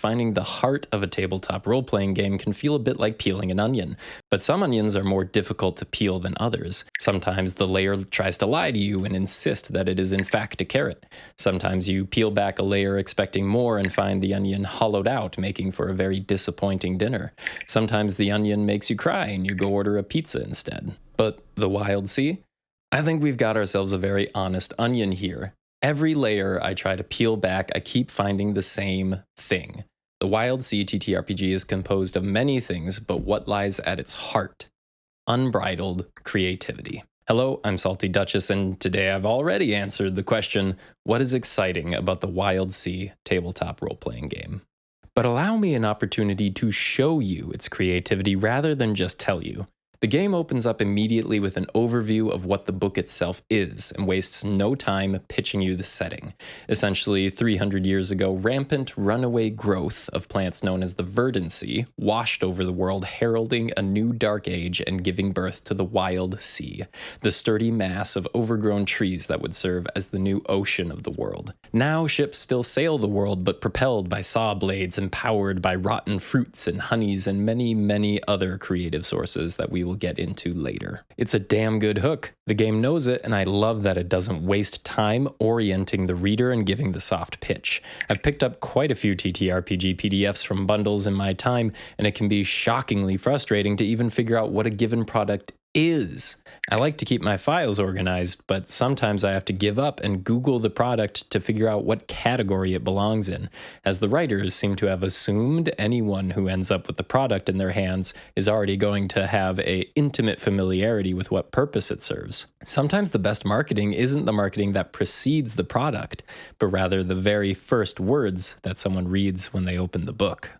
finding the heart of a tabletop role-playing game can feel a bit like peeling an onion, but some onions are more difficult to peel than others. Sometimes the layer tries to lie to you and insist that it is in fact a carrot. Sometimes you peel back a layer expecting more and find the onion hollowed out, making for a very disappointing dinner. Sometimes the onion makes you cry and you go order a pizza instead. But the Wildsea? I think we've got ourselves a very honest onion here. Every layer I try to peel back, I keep finding the same thing. The Wildsea TTRPG is composed of many things, but what lies at its heart? Unbridled creativity. Hello, I'm Salty Duchess, and today I've already answered the question, what is exciting about the Wildsea tabletop role-playing game? But allow me an opportunity to show you its creativity rather than just tell you. The game opens up immediately with an overview of what the book itself is and wastes no time pitching you the setting. Essentially, 300 years ago, rampant runaway growth of plants known as the Wildsea washed over the world, heralding a new dark age and giving birth to the Wildsea, the sturdy mass of overgrown trees that would serve as the new ocean of the world. Now ships still sail the world, but propelled by saw blades and powered by rotten fruits and honeys and many, many other creative sources that we will get into later. It's a damn good hook. The game knows it, and I love that it doesn't waste time orienting the reader and giving the soft pitch. I've picked up quite a few TTRPG PDFs from bundles in my time, and it can be shockingly frustrating to even figure out what a given product is. I like to keep my files organized, but sometimes I have to give up and Google the product to figure out what category it belongs in, as the writers seem to have assumed anyone who ends up with the product in their hands is already going to have an intimate familiarity with what purpose it serves. Sometimes the best marketing isn't the marketing that precedes the product, but rather the very first words that someone reads when they open the book.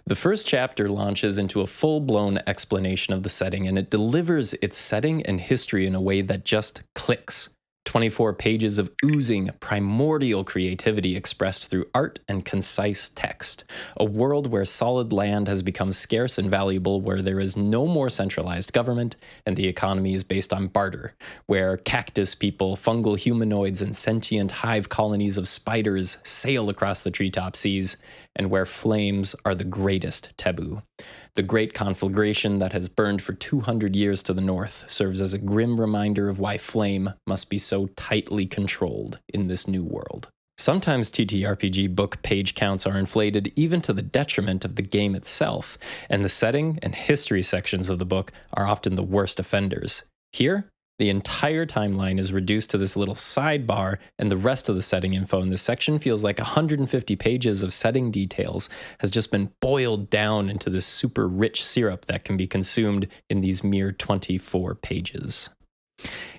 The first chapter launches into a full-blown explanation of the setting, and it delivers its setting and history in a way that just clicks. 24 pages of oozing, primordial creativity expressed through art and concise text. A world where solid land has become scarce and valuable, where there is no more centralized government, and the economy is based on barter. Where cactus people, fungal humanoids, and sentient hive colonies of spiders sail across the treetop seas, and where flames are the greatest taboo. The great conflagration that has burned for 200 years to the north serves as a grim reminder of why flame must be so tightly controlled in this new world. Sometimes TTRPG book page counts are inflated even to the detriment of the game itself, and the setting and history sections of the book are often the worst offenders. Here, the entire timeline is reduced to this little sidebar, and the rest of the setting info in this section feels like 150 pages of setting details has just been boiled down into this super rich syrup that can be consumed in these mere 24 pages.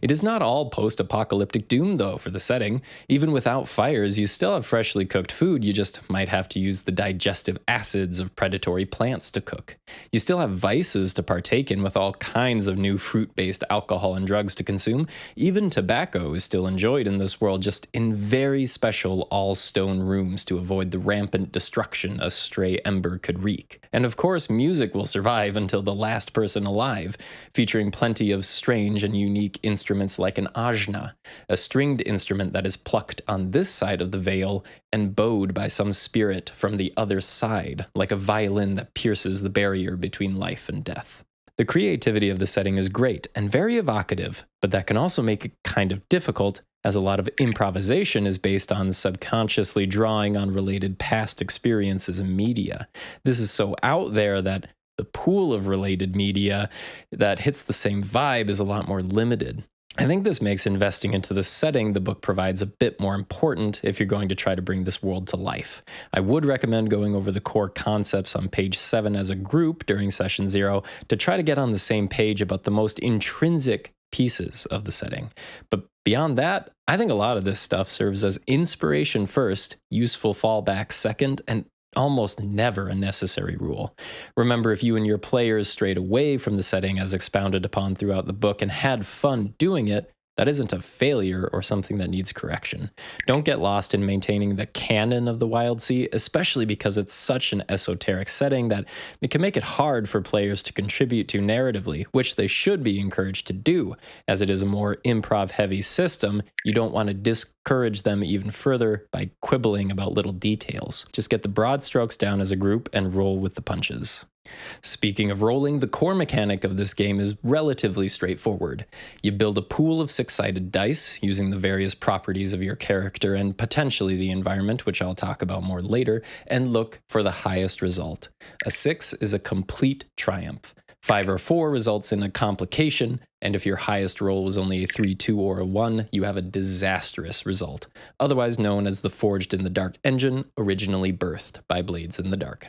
It is not all post-apocalyptic doom, though, for the setting. Even without fires, you still have freshly cooked food, you just might have to use the digestive acids of predatory plants to cook. You still have vices to partake in with all kinds of new fruit-based alcohol and drugs to consume. Even tobacco is still enjoyed in this world, just in very special all-stone rooms to avoid the rampant destruction a stray ember could wreak. And of course, music will survive until the last person alive, featuring plenty of strange and unique instruments like an ajna, a stringed instrument that is plucked on this side of the veil and bowed by some spirit from the other side, like a violin that pierces the barrier between life and death. The creativity of the setting is great and very evocative, but that can also make it kind of difficult, as a lot of improvisation is based on subconsciously drawing on related past experiences and media. This is so out there that the pool of related media that hits the same vibe is a lot more limited. I think this makes investing into the setting the book provides a bit more important if you're going to try to bring this world to life. I would recommend going over the core concepts on page 7 as a group during session 0 to try to get on the same page about the most intrinsic pieces of the setting. But beyond that, I think a lot of this stuff serves as inspiration first, useful fallback second, and almost never a necessary rule. Remember, if you and your players strayed away from the setting as expounded upon throughout the book and had fun doing it, That isn't a failure or something that needs correction. Don't get lost in maintaining the canon of the Wildsea, especially because it's such an esoteric setting that it can make it hard for players to contribute to narratively, which they should be encouraged to do. As it is a more improv-heavy system, you don't want to discourage them even further by quibbling about little details. Just get the broad strokes down as a group and roll with the punches. Speaking of rolling, the core mechanic of this game is relatively straightforward. You build a pool of 6-sided dice using the various properties of your character and potentially the environment, which I'll talk about more later, and look for the highest result. A 6 is a complete triumph. 5 or 4 results in a complication, and if your highest roll was only a 3, 2, or a 1, you have a disastrous result, otherwise known as the Forged in the Dark engine, originally birthed by Blades in the Dark.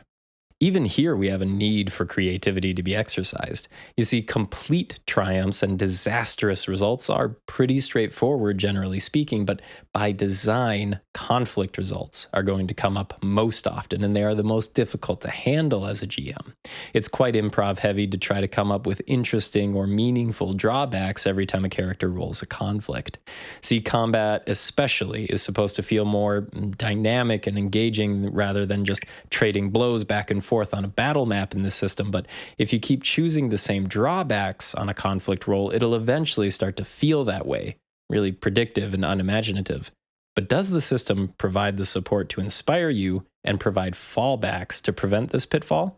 Even here, we have a need for creativity to be exercised. You see, complete triumphs and disastrous results are pretty straightforward, generally speaking, but by design, conflict results are going to come up most often, and they are the most difficult to handle as a GM. It's quite improv heavy to try to come up with interesting or meaningful drawbacks every time a character rolls a conflict. See, combat especially is supposed to feel more dynamic and engaging rather than just trading blows back and forth on a battle map in this system, but if you keep choosing the same drawbacks on a conflict roll, it'll eventually start to feel that way, really predictive and unimaginative. But does the system provide the support to inspire you and provide fallbacks to prevent this pitfall?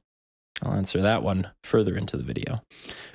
I'll answer that one further into the video.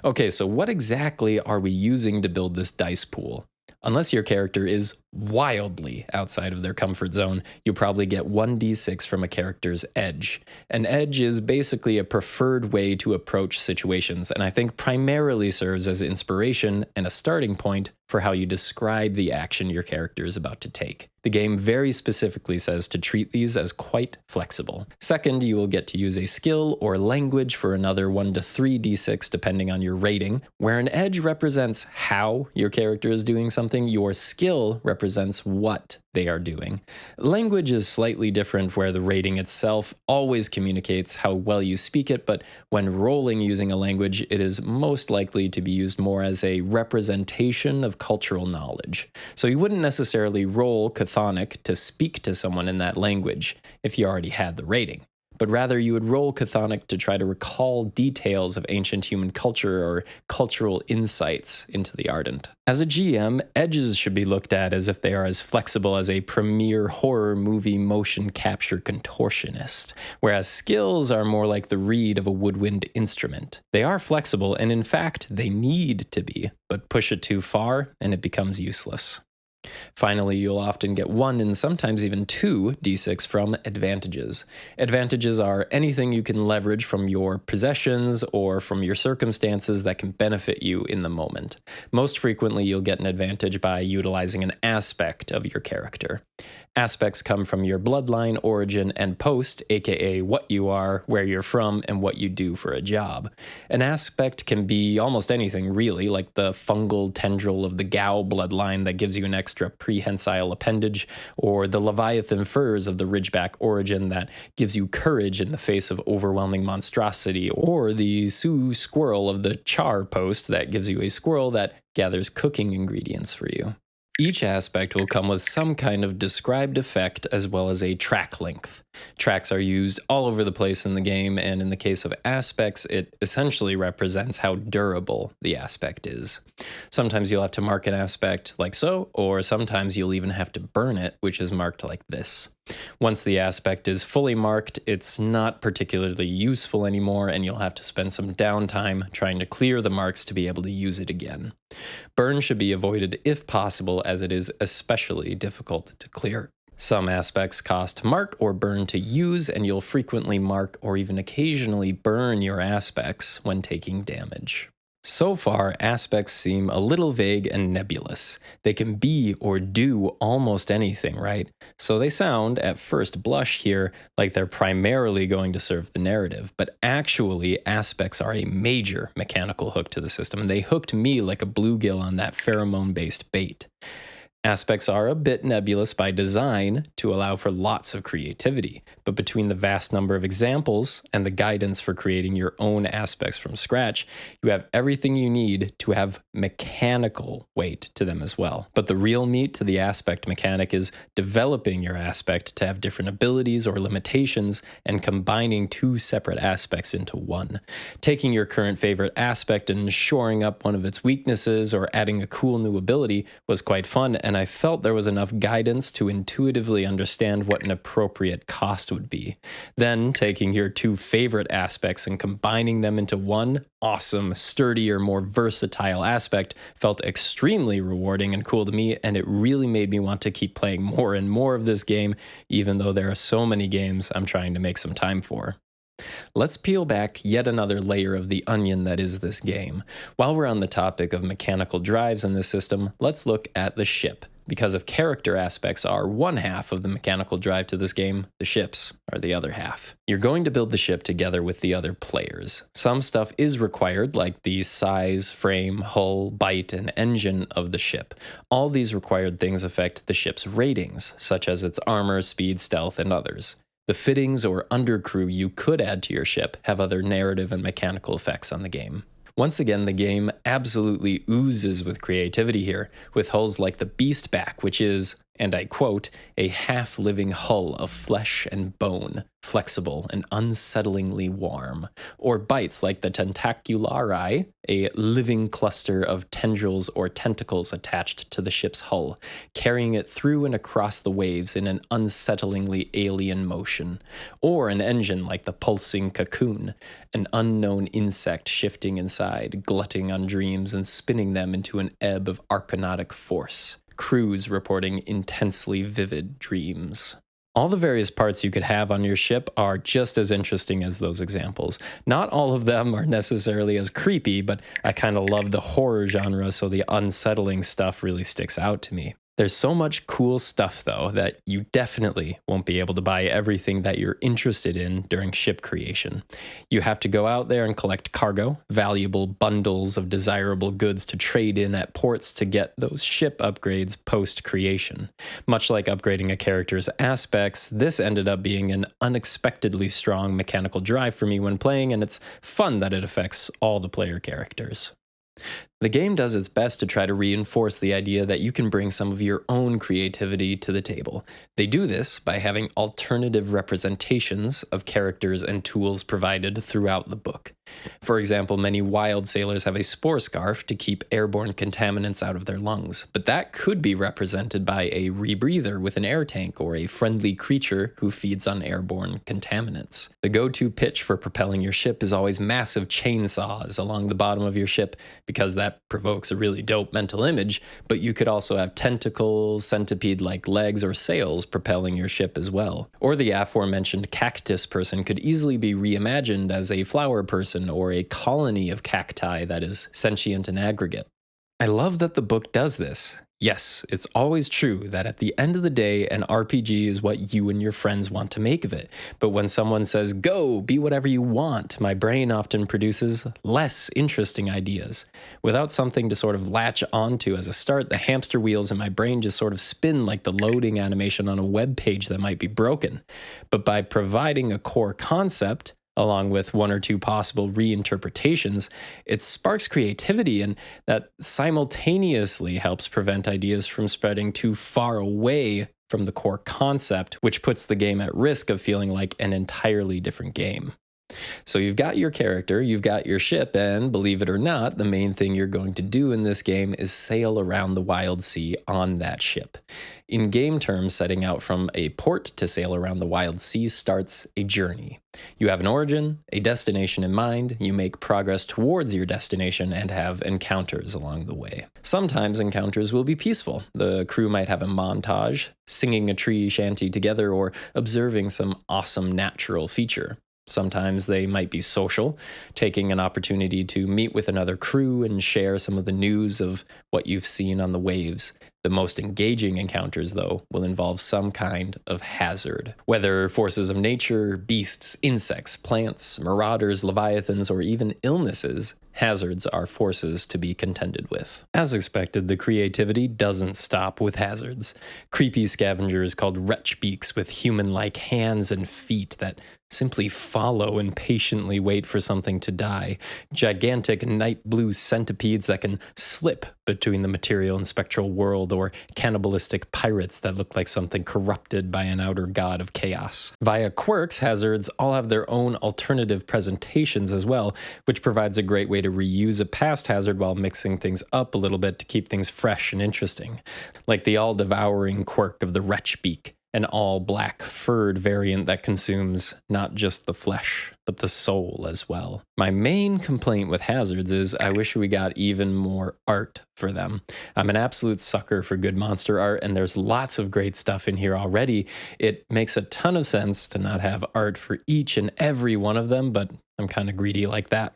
Okay, so what exactly are we using to build this dice pool? Unless your character is wildly outside of their comfort zone, you'll probably get 1d6 from a character's edge. An edge is basically a preferred way to approach situations, and I think primarily serves as inspiration and a starting point for how you describe the action your character is about to take. The game very specifically says to treat these as quite flexible. Second, you will get to use a skill or language for another 1 to 3d6 depending on your rating. Where an edge represents how your character is doing something, your skill represents what they are doing. Language is slightly different where the rating itself always communicates how well you speak it, but when rolling using a language, it is most likely to be used more as a representation of cultural knowledge. So you wouldn't necessarily roll chthonic to speak to someone in that language if you already had the rating, but rather you would roll chthonic to try to recall details of ancient human culture or cultural insights into the ardent. As a GM, edges should be looked at as if they are as flexible as a premier horror movie motion capture contortionist, whereas skills are more like the reed of a woodwind instrument. They are flexible, and in fact, they need to be, but push it too far and it becomes useless. Finally, you'll often get 1 and sometimes even 2 d6 from advantages. Advantages are anything you can leverage from your possessions or from your circumstances that can benefit you in the moment. Most frequently, you'll get an advantage by utilizing an aspect of your character. Aspects come from your bloodline, origin, and post, aka what you are, where you're from, and what you do for a job. An aspect can be almost anything really, like the fungal tendril of the Gao bloodline that gives you an extra prehensile appendage, or the Leviathan furs of the Ridgeback origin that gives you courage in the face of overwhelming monstrosity, or the Sioux squirrel of the Char post that gives you a squirrel that gathers cooking ingredients for you. Each aspect will come with some kind of described effect as well as a track length. Tracks are used all over the place in the game, and in the case of aspects, it essentially represents how durable the aspect is. Sometimes you'll have to mark an aspect like so, or sometimes you'll even have to burn it, which is marked like this. Once the aspect is fully marked, it's not particularly useful anymore, and you'll have to spend some downtime trying to clear the marks to be able to use it again. Burn should be avoided if possible, as it is especially difficult to clear. Some aspects cost mark or burn to use, and you'll frequently mark or even occasionally burn your aspects when taking damage. So far, aspects seem a little vague and nebulous. They can be or do almost anything, right? So they sound, at first blush here, like they're primarily going to serve the narrative, but actually aspects are a major mechanical hook to the system, and they hooked me like a bluegill on that pheromone-based bait. Aspects are a bit nebulous by design to allow for lots of creativity, but between the vast number of examples and the guidance for creating your own aspects from scratch, you have everything you need to have mechanical weight to them as well. But the real meat to the aspect mechanic is developing your aspect to have different abilities or limitations and combining two separate aspects into one. Taking your current favorite aspect and shoring up one of its weaknesses or adding a cool new ability was quite fun, and I felt there was enough guidance to intuitively understand what an appropriate cost would be. Then, taking your two favorite aspects and combining them into one awesome, sturdier, more versatile aspect felt extremely rewarding and cool to me, and it really made me want to keep playing more and more of this game, even though there are so many games I'm trying to make some time for. Let's peel back yet another layer of the onion that is this game. While we're on the topic of mechanical drives in this system, let's look at the ship. Because if character aspects are one half of the mechanical drive to this game, the ships are the other half. You're going to build the ship together with the other players. Some stuff is required, like the size, frame, hull, bite, and engine of the ship. All these required things affect the ship's ratings, such as its armor, speed, stealth, and others. The fittings or undercrew you could add to your ship have other narrative and mechanical effects on the game. Once again, the game absolutely oozes with creativity here, with hulls like the Beastback, which is, and I quote, a half-living hull of flesh and bone, flexible and unsettlingly warm, or bites like the Tentaculari, a living cluster of tendrils or tentacles attached to the ship's hull, carrying it through and across the waves in an unsettlingly alien motion, or an engine like the pulsing cocoon, an unknown insect shifting inside, glutting on dreams and spinning them into an ebb of arconautic force. Crews reporting intensely vivid dreams. All the various parts you could have on your ship are just as interesting as those examples. Not all of them are necessarily as creepy, but I kind of love the horror genre, so the unsettling stuff really sticks out to me. There's so much cool stuff, though, that you definitely won't be able to buy everything that you're interested in during ship creation. You have to go out there and collect cargo, valuable bundles of desirable goods to trade in at ports to get those ship upgrades post-creation. Much like upgrading a character's aspects, this ended up being an unexpectedly strong mechanical drive for me when playing, and it's fun that it affects all the player characters. The game does its best to try to reinforce the idea that you can bring some of your own creativity to the table. They do this by having alternative representations of characters and tools provided throughout the book. For example, many wild sailors have a spore scarf to keep airborne contaminants out of their lungs, but that could be represented by a rebreather with an air tank or a friendly creature who feeds on airborne contaminants. The go-to pitch for propelling your ship is always massive chainsaws along the bottom of your ship, because that provokes a really dope mental image, but you could also have tentacles, centipede-like legs, or sails propelling your ship as well. Or the aforementioned cactus person could easily be reimagined as a flower person or a colony of cacti that is sentient in aggregate. I love that the book does this. Yes, it's always true that at the end of the day, an RPG is what you and your friends want to make of it. But when someone says, go, be whatever you want, my brain often produces less interesting ideas. Without something to sort of latch onto as a start, the hamster wheels in my brain just sort of spin like the loading animation on a web page that might be broken. But by providing a core concept, along with one or two possible reinterpretations, it sparks creativity, and that simultaneously helps prevent ideas from spreading too far away from the core concept, which puts the game at risk of feeling like an entirely different game. So you've got your character, you've got your ship, and believe it or not, the main thing you're going to do in this game is sail around the Wildsea on that ship. In game terms, setting out from a port to sail around the Wildsea starts a journey. You have an origin, a destination in mind, you make progress towards your destination, and have encounters along the way. Sometimes encounters will be peaceful. The crew might have a montage, singing a tree shanty together, or observing some awesome natural feature. Sometimes they might be social, taking an opportunity to meet with another crew and share some of the news of what you've seen on the waves. The most engaging encounters, though, will involve some kind of hazard. Whether forces of nature, beasts, insects, plants, marauders, leviathans, or even illnesses, hazards are forces to be contended with. As expected, the creativity doesn't stop with hazards. Creepy scavengers called wretchbeaks with human-like hands and feet that simply follow and patiently wait for something to die. Gigantic night blue centipedes that can slip between the material and spectral world, or cannibalistic pirates that look like something corrupted by an outer god of chaos. Via quirks, hazards all have their own alternative presentations as well, which provides a great way to reuse a past hazard while mixing things up a little bit to keep things fresh and interesting. Like the all-devouring quirk of the wretchbeak, an all-black furred variant that consumes not just the flesh, but the soul as well. My main complaint with hazards is I wish we got even more art for them. I'm an absolute sucker for good monster art, and there's lots of great stuff in here already. It makes a ton of sense to not have art for each and every one of them, but I'm kind of greedy like that.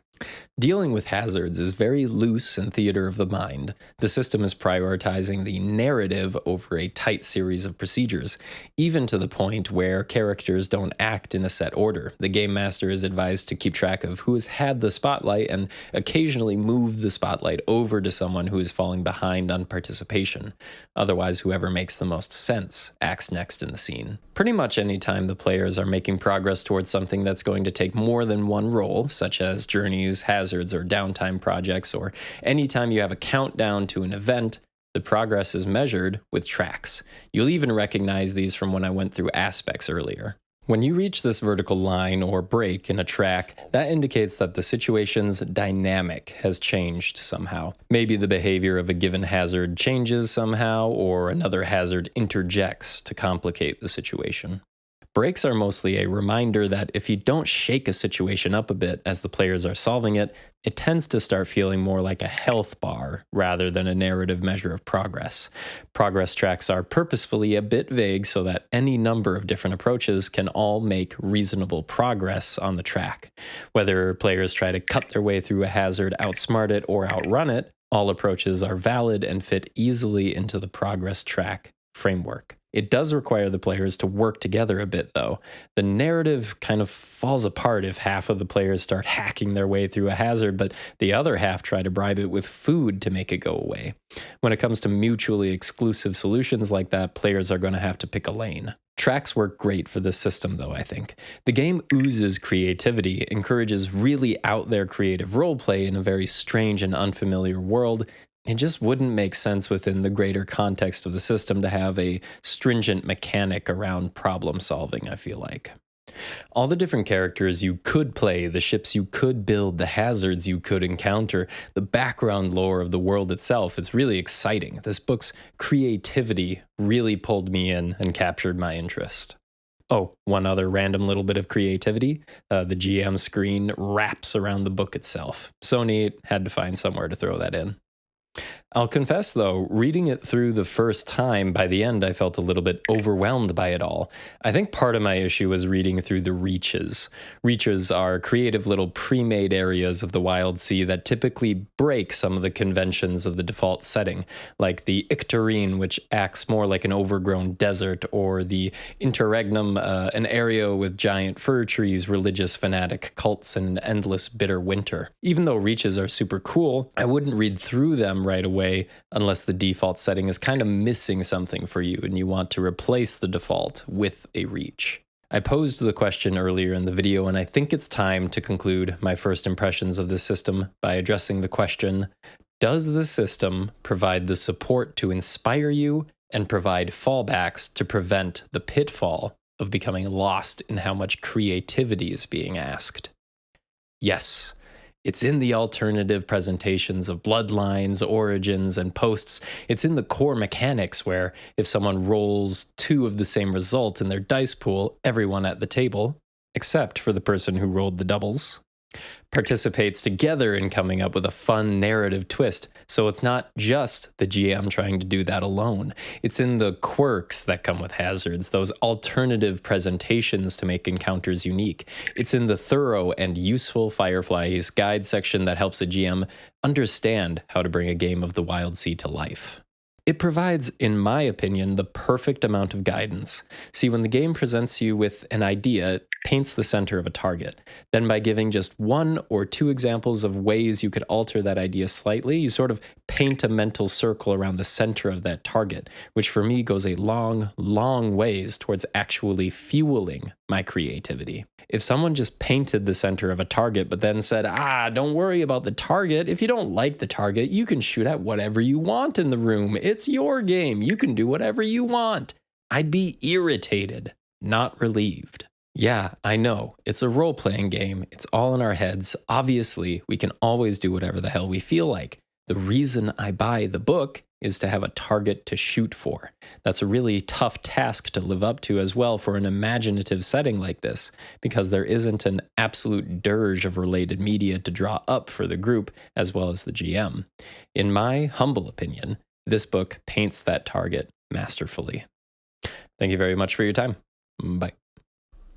Dealing with hazards is very loose and theater of the mind. The system is prioritizing the narrative over a tight series of procedures, even to the point where characters don't act in a set order. The game master is advised to keep track of who has had the spotlight and occasionally move the spotlight over to someone who is falling behind on participation. Otherwise, whoever makes the most sense acts next in the scene. Pretty much any time the players are making progress towards something that's going to take more than one role, such as journeys, hazards, or downtime projects, or anytime you have a countdown to an event, the progress is measured with tracks. You'll even recognize these from when I went through aspects earlier. When you reach this vertical line or break in a track, that indicates that the situation's dynamic has changed somehow. Maybe the behavior of a given hazard changes somehow, or another hazard interjects to complicate the situation. Breaks are mostly a reminder that if you don't shake a situation up a bit as the players are solving it, it tends to start feeling more like a health bar rather than a narrative measure of progress. Progress tracks are purposefully a bit vague so that any number of different approaches can all make reasonable progress on the track. Whether players try to cut their way through a hazard, outsmart it, or outrun it, all approaches are valid and fit easily into the progress track framework. It does require the players to work together a bit, though. The narrative kind of falls apart if half of the players start hacking their way through a hazard, but the other half try to bribe it with food to make it go away. When it comes to mutually exclusive solutions like that, players are going to have to pick a lane. Tracks work great for this system, though, I think. The game oozes creativity, encourages really out-there creative roleplay in a very strange and unfamiliar world. It just wouldn't make sense within the greater context of the system to have a stringent mechanic around problem solving, I feel like. All the different characters you could play, the ships you could build, the hazards you could encounter, the background lore of the world itself, it's really exciting. This book's creativity really pulled me in and captured my interest. Oh, one other random little bit of creativity. The GM screen wraps around the book itself. So neat, had to find somewhere to throw that in. I'll confess, though, reading it through the first time, by the end I felt a little bit overwhelmed by it all. I think part of my issue was reading through the reaches. Reaches are creative little pre-made areas of the Wildsea that typically break some of the conventions of the default setting, like the Ictarine, which acts more like an overgrown desert, or the Interregnum, an area with giant fir trees, religious fanatic cults, and an endless bitter winter. Even though reaches are super cool, I wouldn't read through them right away unless the default setting is kind of missing something for you and you want to replace the default with a reach. I posed the question earlier in the video, and I think it's time to conclude my first impressions of this system by addressing the question, does the system provide the support to inspire you and provide fallbacks to prevent the pitfall of becoming lost in how much creativity is being asked? Yes. It's in the alternative presentations of bloodlines, origins, and posts. It's in the core mechanics where if someone rolls 2 of the same result in their dice pool, everyone at the table, except for the person who rolled the doubles, participates together in coming up with a fun narrative twist. So it's not just the GM trying to do that alone. It's in the quirks that come with hazards, those alternative presentations to make encounters unique. It's in the thorough and useful Firefly's guide section that helps a GM understand how to bring a game of the Wildsea to life. It provides, in my opinion, the perfect amount of guidance. See, when the game presents you with an idea, it paints the center of a target. Then by giving just 1 or 2 examples of ways you could alter that idea slightly, you sort of paint a mental circle around the center of that target, which for me goes a long, long ways towards actually fueling my creativity. If someone just painted the center of a target but then said, don't worry about the target. If you don't like the target, you can shoot at whatever you want in the room. It's your game. You can do whatever you want. I'd be irritated, not relieved. Yeah, I know. It's a role-playing game. It's all in our heads. Obviously, we can always do whatever the hell we feel like. The reason I buy the book is to have a target to shoot for. That's a really tough task to live up to as well for an imaginative setting like this, because there isn't an absolute dirge of related media to draw up for the group as well as the GM. In my humble opinion, this book paints that target masterfully. Thank you very much for your time. Bye.